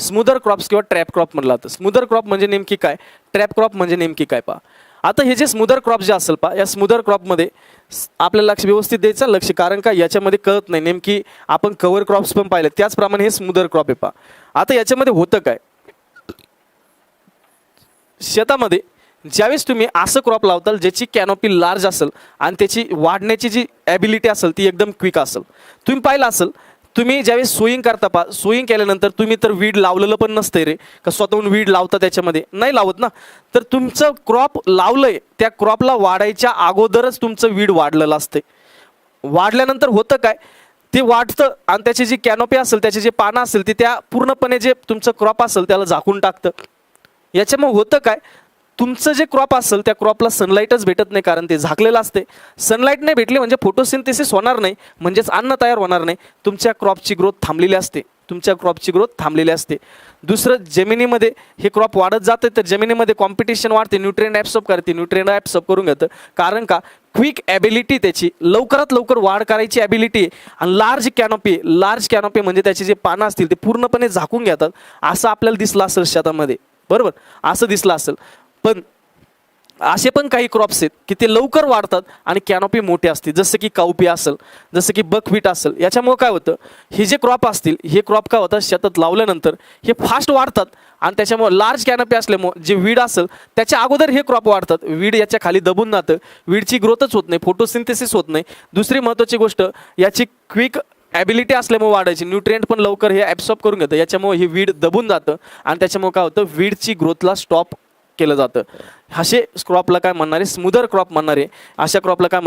Smoother crops किंवा trap crop म्हणलं जातं. स्मूदर क्रॉप म्हणजे नेमकी काय, ट्रॅप क्रॉप म्हणजे नेमकी काय पहा. आता हे जे स्मूदर क्रॉप जे असेल पहा, या स्मूदर क्रॉपमध्ये आपल्याला लक्ष व्यवस्थित द्यायचं लक्ष, कारण का याच्यामध्ये कळत नाही नेमकी. आपण कव्हर क्रॉप्स पण पाहिले, त्याचप्रमाणे हे स्मूदर क्रॉप आहे पहा. आता याच्यामध्ये होतं काय, शेतामध्ये ज्यावेळेस तुम्ही असं क्रॉप लावताल ज्याची कॅनोपी लार्ज असेल आणि त्याची वाढण्याची जी ॲबिलिटी असेल ती एकदम क्विक असेल. तुम्ही पाहिलं असेल, तुम्ही ज्यावेळेस सोईंग करता पहा, सोईंग केल्यानंतर तुम्ही तर वीड लावलेलं पण नसतंय रे, का स्वतःहून वीड लावता त्याच्यामध्ये नाही लावत ना. तर तुमचं क्रॉप लावलंय, त्या क्रॉपला वाढायच्या अगोदरच तुमचं वीड वाढलेलं असते. वाढल्यानंतर होतं काय, ते वाढतं आणि त्याची जी कॅनोपी असेल, त्याचे जे पानं असेल ते त्या पूर्णपणे जे तुमचं क्रॉप असेल त्याला झाकून टाकतं. याच्यामुळे होतं काय, तुमचं जे क्रॉप असेल त्या क्रॉपला सनलाईटच भेटत नाही, कारण ते झाकलेलं असते. सनलाईट नाही भेटली म्हणजे फोटोसिंथेसिस होणार नाही, म्हणजेच अन्न तयार होणार नाही. तुमच्या क्रॉपची ग्रोथ थांबलेली असते, तुमच्या क्रॉपची ग्रोथ थांबलेली असते. दुसरं, जमिनीमध्ये हे क्रॉप वाढत जाते तर जमिनीमध्ये कॉम्पिटिशन वाढते, न्यूट्रिएंट ॲब्सॉर्ब करते, न्यूट्रिएंट ॲब्सॉर्ब करून घेतं. कारण का, क्विक ॲबिलिटी त्याची, लवकरात लवकर वाढ करायची ॲबिलिटी आहे. आणि लार्ज कॅनोपी म्हणजे त्याचे जे पानं असतील ते पूर्णपणे झाकून घेतात. असं आपल्याला दिसलं असेल शेतामध्ये, बरोबर, असं दिसलं असेल. पण असे पण काही क्रॉप्स आहेत की ते लवकर वाढतात आणि कॅनोपी मोठी असते, जसं की काउपी असेल, जसं की बकव्हीट असेल. याच्यामुळे काय होतं, हे जे क्रॉप असतील, हे क्रॉप काय होतात शेतात लावल्यानंतर हे फास्ट वाढतात आणि त्याच्यामुळे लार्ज कॅनोपी असल्यामुळे जे वीड असेल त्याच्या अगोदर हे क्रॉप वाढतात. वीड याच्या खाली दबून जातं, वीडची ग्रोथच होत नाही, फोटोसिंथेसिस होत नाही. दुसरी महत्त्वाची गोष्ट, याची क्विक ॲबिलिटी असल्यामुळे वाढायची, न्यूट्रिएंट पण लवकर हे ॲब्सॉर्ब करून घेतं. याच्यामुळे हे वीड दबून जातं आणि त्याच्यामुळे काय होतं, वीडची ग्रोथला स्टॉप केलं जातं. असे क्रॉपला काय म्हणणारे, स्मूदर क्रॉप म्हणणारे. अशा क्रॉपला काय